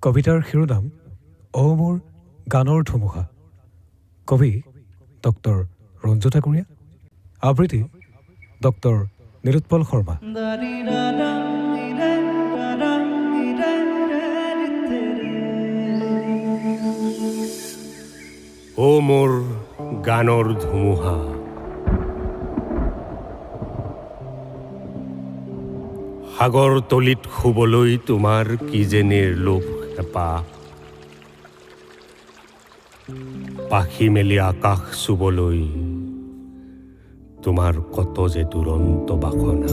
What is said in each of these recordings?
কবিতাৰ শিৰোনাম অ মোৰ গানৰ ধুমুহা। কবি ডক্টৰ ৰঞ্জু ঠাকুৰীয়া, আবৃত্তি ডক্টৰ নিলোৎপল শৰ্মা। অ মোৰ গানৰ ধুমুহা, সাগৰ তলিত শুবলৈ তোমাৰ কি যে নিৰ্লোভ হেঁপাহ, পাখি মেলি আকাশ চুবলৈ তোমাৰ কত যে দুৰন্ত বাসনা।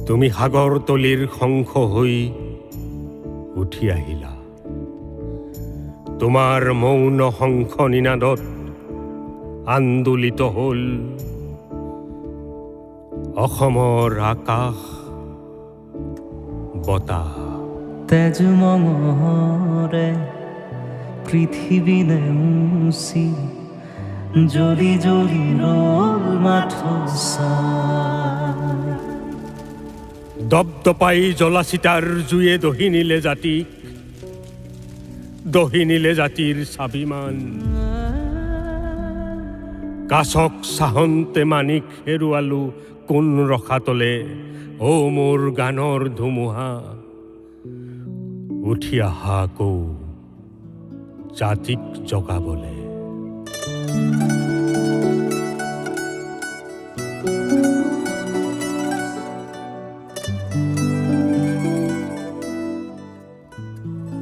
তুমি সাগৰ তলিৰ শংখ হৈ উঠি আহিলা, তোমাৰ মৌন শংখ নিনাদত আন্দোলিত হল অসমৰ আকাশ বতাহ। তেজ মঙহৰে পৃথিৱী নেউচি জ্বলি জ্বলি ৰল মাথো চাই। দপদপাই জ্বলা চিতাৰ জুয়ে দহি নিলে জাতিক, দহি নিলে জাতিৰ স্বাভিমান। কাছক চাহন্তে মানিক হেৰুৱালো কোন ৰখাতলে, অ মোৰ গানৰ ধুমুহা উঠি আহা আকৌ জাতিক জগাবলে।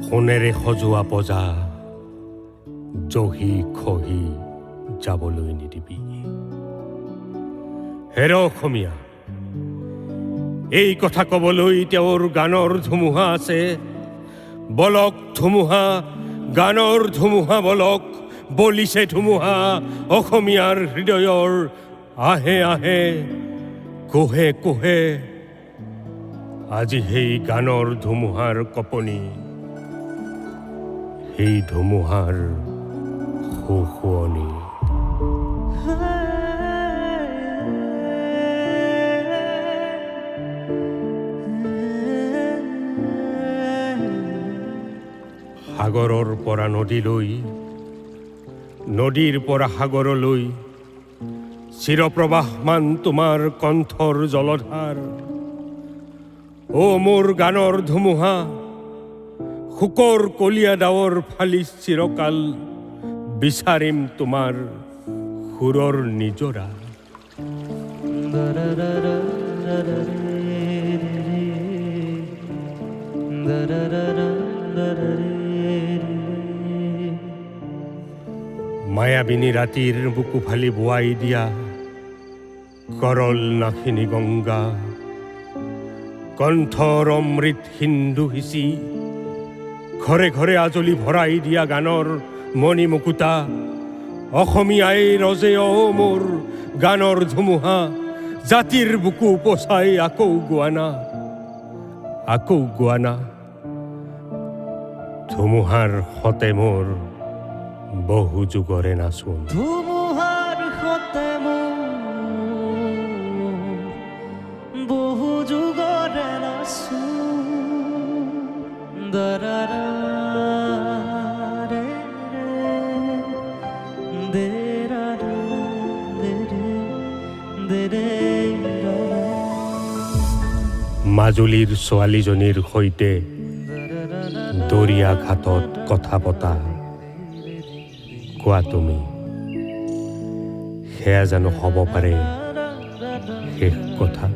সোণেৰে সজোৱা পজা জহি খহি যাবলৈ নিদিবি। হেৰ অসমীয়া, এই কথা কবলৈ তেওঁৰ গানৰ ধুমুহা আছে। বলক ধুমুহা, গানৰ ধুমুহা বলক, বলিছে ধুমুহা অসমীয়াৰ হৃদয়ৰ। আহে আহে কোহে কোহে আজি সেই গানৰ ধুমুহাৰ কঁপনি, সেই ধুমুহাৰ শুশুৱনি। সাগৰৰ পৰা নদীলৈ, নদীৰ পৰা সাগৰলৈ চিৰপ্ৰবাহমান তোমাৰ কণ্ঠৰ জলধাৰ। অ মোৰ গানৰ ধুমুহা, শুকৰ কলীয়া ডাৱৰ ফালি চিৰকাল বিচাৰিম তোমাৰ সুৰৰ নিজৰা। মায়াবিনী ৰাতিৰ বুকু ফালি বোৱাই দিয়া কৰল নাথিনী গংগা, কণ্ঠৰ অমৃত সিন্ধু সিঁচি ঘৰে ঘৰে আজলি ভৰাই দিয়া গানৰ মণি মুকুতা। অসমীয়াই ৰজে অ মোৰ গানৰ ধুমুহা, জাতিৰ বুকু উপচাই আকৌ গোৱানা, আকৌ গোৱানা। ধুমুহাৰ সতে মোৰ বহু যুগৰে নাচোন। ধুমুহাৰ সতে মোৰ বহু যুগৰে নাচোন। দাৰাৰা ৰে ৰে দেৰাৰা ৰে ৰে ৰে। মাজুলীৰ ছোৱালীজনীৰ সৈতে দৰিয়া ঘাটত কথা পতা, কোৱা তুমি সেয়া জানো হ'ব পাৰে শেষ কথা?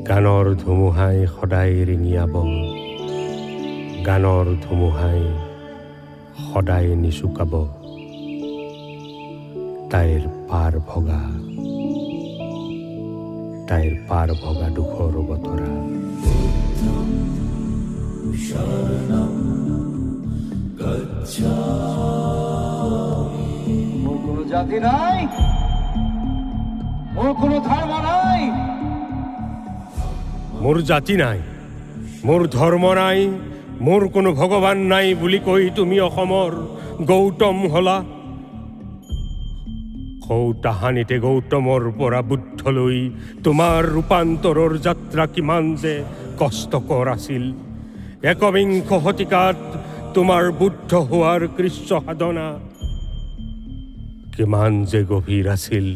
গানৰ ধুমুহাই সদায় ৰিঙিয়াব, গানৰ ধুমুহাই সদায় নিচুকাব তাইৰ পাৰ ভগা, তাইৰ পাৰ ভগা দুখৰ বতৰা। মোৰ কোনো জাতি নাই, মোৰ কোনো ধৰ্ম নাই। মোৰ জাতি নাই, মোৰ ধৰ্ম নাই, মোৰ কোনো ভগৱান নাই বুলি কৈ তুমি অসমৰ গৌতম হলা। সৌ তাহানিতে গৌতমৰ পৰা বুদ্ধলৈ তোমাৰ ৰূপান্তৰৰ যাত্ৰা কিমান যে কষ্টকৰ আছিল। একবিংশ শতিকাত তোমাৰ বুদ্ধ হোৱাৰ কৃচ্ছ সাধনা কিমান যে গভীৰ আছিল,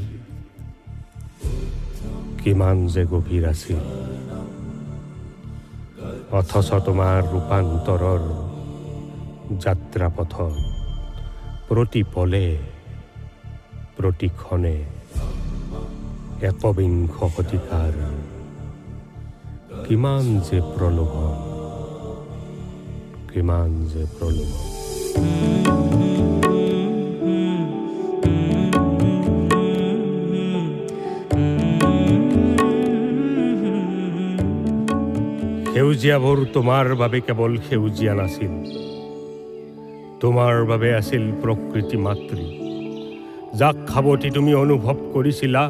কিমান যে গভীৰ আছিল। অথচ তোমাৰ ৰূপান্তৰৰ যাত্ৰাপথত প্ৰতি পলে প্ৰতি ক্ষণে একবিংশ শতিকাৰ কিমান যে প্ৰলোভন, কিমান যে প্ৰলোভন। সেউজীয়াবোৰ তোমাৰ বাবে কেৱল সেউজীয়া নাছিল, তোমাৰ বাবে আছিল প্ৰকৃতি মাতৃ, যাক খাবতি তুমি অনুভৱ কৰিছিলা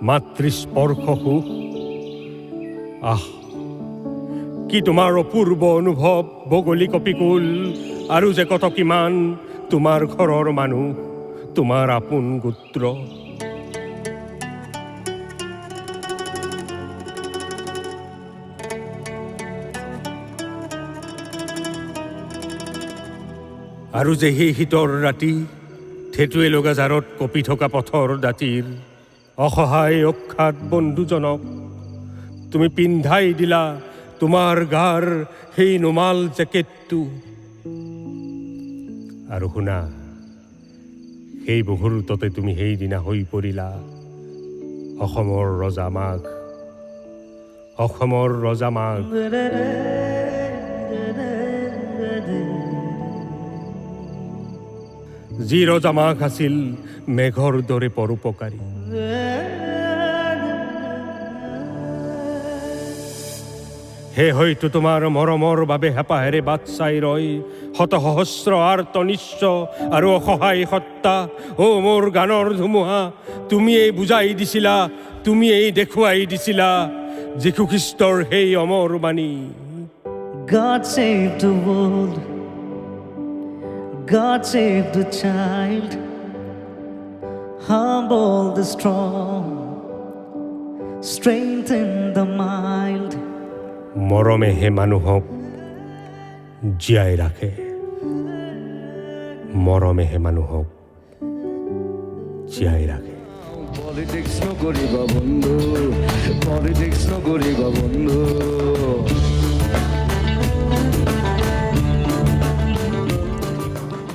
মাতৃস্পৰ্শ সুখ। আহ, কি তোমাৰ অপূৰ্ব অনুভৱ বগলী কপিকুল, আৰু যে কত কিমান তোমাৰ ঘৰৰ মানুহ, তোমাৰ আপোন গোত্ৰ। আৰু যে সেই শীতৰ ৰাতি থেতুৱে লগা জাৰত কঁপি থকা পথৰ দাঁতিৰ অসহায় অখ্যাত বন্ধুজনক তুমি পিন্ধাই দিলা তোমাৰ গাৰ সেই নুমাল জেকেটটো। আৰু শুনা, সেই মুহূৰ্ততে তুমি সেইদিনা হৈ পৰিলা অসমৰ ৰজা মাঘ, অসমৰ ৰজা মাঘ। যি ৰজা মাঘ আছিল মেঘৰ দৰে পৰোপকাৰী। হে হয়তো তোমাৰ মৰমৰ বাবে হেঁপাহেৰে বাট চাই ৰয় শত সহস্ৰ আৰ্ত নিশ্চ আৰু অসহায় সত্তা। অ' মোৰ গানৰ ধুমুহা, তুমিয়েই বুজাই দিছিলা, তুমিয়েই দেখুৱাই দিছিলা যীশু খ্ৰীষ্টৰ সেই অমৰ বাণী। God save the world, God save the child, humble the strong, strengthen the mild. মৰমেহে মানুহক জীয়াই ৰাখে, মৰমেহে মানুহক জীয়াই ৰাখে। পলিটিক্স নকৰিবা বন্ধু, পলিটিক্স নকৰিবা বন্ধু।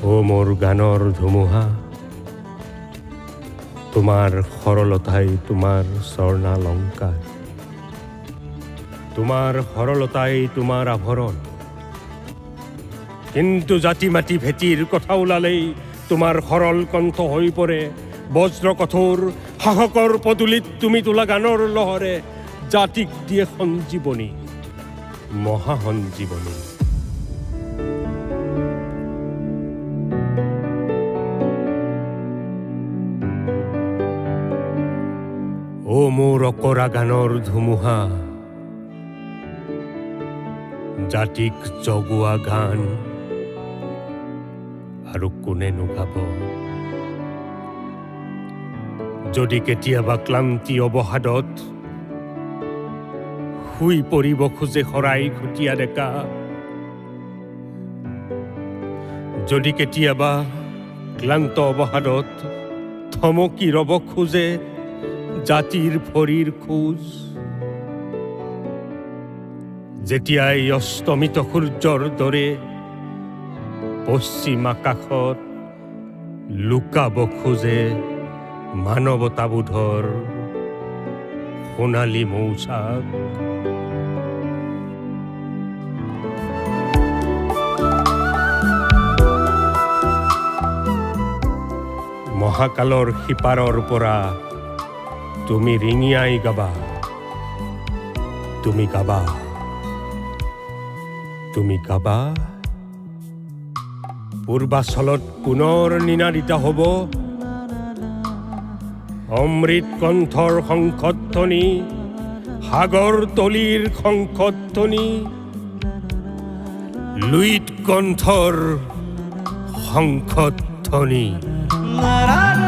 অ' মোৰ গানৰ ধুমুহা, তোমাৰ সৰলতাই তোমাৰ স্বৰ্ণালংকাৰ, তোমাৰ সৰলতাই তোমাৰ আভৰণ। কিন্তু জাতি মাটি ভেটিৰ কথা ওলালেই তোমাৰ সৰল কণ্ঠ হৈ পৰে বজ্ৰ কঠোৰ। সাহসৰ পদূলিত তুমি তোলা গানৰ লহৰে জাতিক দিয়ে সঞ্জীৱনী, মহা সঞ্জীৱনী। অ' মোৰ অকৰা গানৰ ধুমুহা, জাতিক জগোৱা গান আৰু কোনেনো গাব। যদি কেতিয়াবা ক্লান্তি অৱসাদত শুই পৰিব খোজে শৰাই খুটীয়া ডেকা, যদি কেতিয়াবা ক্লান্ত অৱসাদত থমকি ৰব খোজে জাতিৰ ভৰিৰ খোজ, যেতিয়াই অস্তমিত সূৰ্যৰ দৰে পশ্চিম আকাশত লুকাব খোজে মানৱতাবোধৰ সোণালী মৌচাক। মহাকালৰ সিপাৰৰ পৰা তুমি ৰিঙিয়াই গাবা, তুমি গাবা, তুমি গাবা। পূৰ্বাচলত পুনৰ নিনাদিতা হ'ব অমৃত কণ্ঠৰ শংখধ্বনি, সাগৰ তলিৰ শংখধ্বনি। লুইত কণ্ঠৰ শংখধ্বনি La la la